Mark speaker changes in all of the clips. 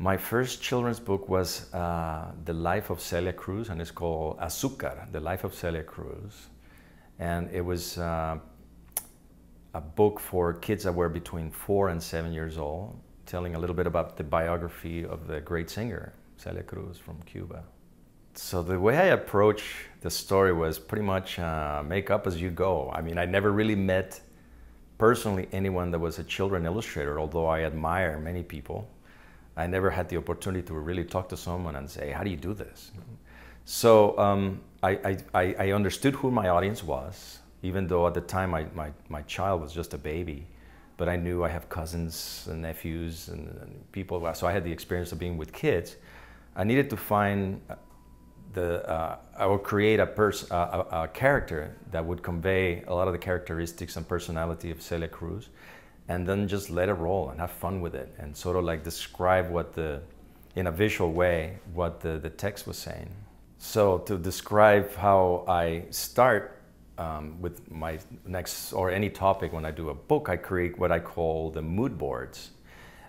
Speaker 1: My first children's book was The Life of Celia Cruz, and it's called Azúcar, The Life of Celia Cruz. And it was a book for kids that were between 4 and 7 years old, telling a little bit about the biography of the great singer, Celia Cruz from Cuba. So the way I approached the story was pretty much make up as you go. I mean, I never really met personally anyone that was a children illustrator, although I admire many people. I never had the opportunity to really talk to someone and say, how do you do this? So I understood who my audience was, even though at the time my child was just a baby. But I knew I have cousins and nephews and people, so I had the experience of being with kids. I needed to find I would create a character that would convey a lot of the characteristics and personality of Celia Cruz, and then just let it roll and have fun with it and sort of like describe in a visual way, what the text was saying. So to describe how I start with my next, or any topic when I do a book, I create what I call the mood boards.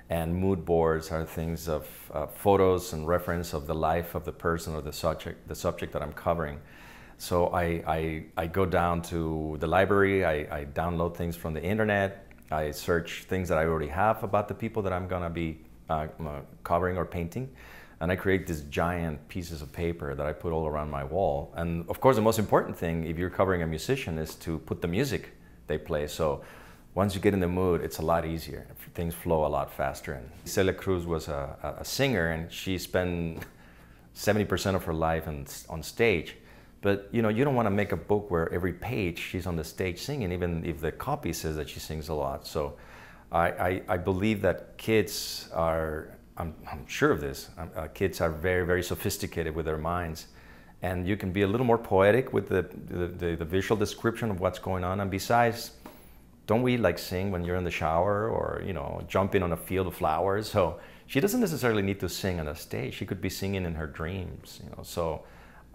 Speaker 1: And mood boards are things of photos and reference of the life of the person or the subject that I'm covering. So I go down to the library, I download things from the internet, I search things that I already have about the people that I'm gonna be covering or painting, and I create these giant pieces of paper that I put all around my wall. And of course, the most important thing, if you're covering a musician, is to put the music they play. So once you get in the mood, it's a lot easier. Things flow a lot faster. And Celia Cruz was a singer, and she spent 70% of her life on stage. But you know, you don't want to make a book where every page she's on the stage singing, even if the copy says that she sings a lot. So I believe that kids are, I'm sure of this, kids are very, very sophisticated with their minds. And you can be a little more poetic with the visual description of what's going on. And besides, don't we like sing when you're in the shower, or, you know, jump in on a field of flowers? So she doesn't necessarily need to sing on a stage. She could be singing in her dreams, you know. So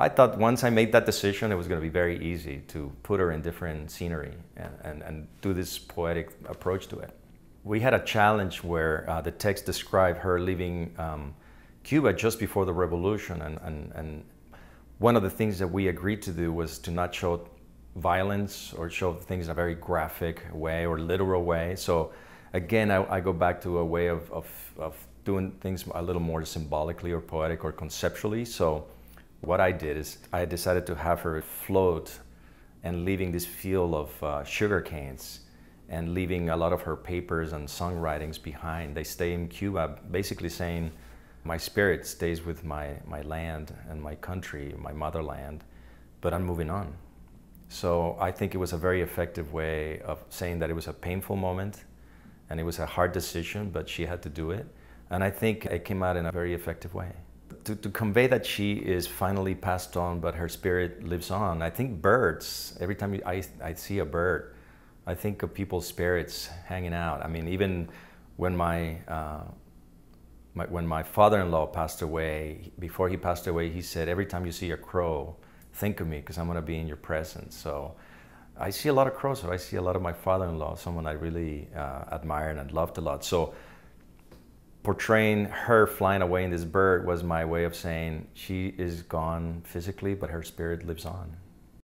Speaker 1: I thought once I made that decision, it was going to be very easy to put her in different scenery and do this poetic approach to it. We had a challenge where the text described her leaving Cuba just before the revolution. And one of the things that we agreed to do was to not show violence or show things in a very graphic way or literal way. So again, I go back to a way of doing things a little more symbolically or poetic or conceptually. So what I did is I decided to have her float and leaving this field of sugar canes and leaving a lot of her papers and songwritings behind. They stay in Cuba, basically saying, my spirit stays with my land and my country, my motherland, but I'm moving on. So I think it was a very effective way of saying that it was a painful moment and it was a hard decision, but she had to do it. And I think it came out in a very effective way. To convey that she is finally passed on, but her spirit lives on, I think birds, every time I see a bird, I think of people's spirits hanging out. I mean, even when when my father-in-law passed away, before he passed away, he said, every time you see a crow, think of me, because I'm going to be in your presence. So I see a lot of crows, so I see a lot of my father-in-law, someone I really admired and loved a lot. So portraying her flying away in this bird was my way of saying she is gone physically, but her spirit lives on.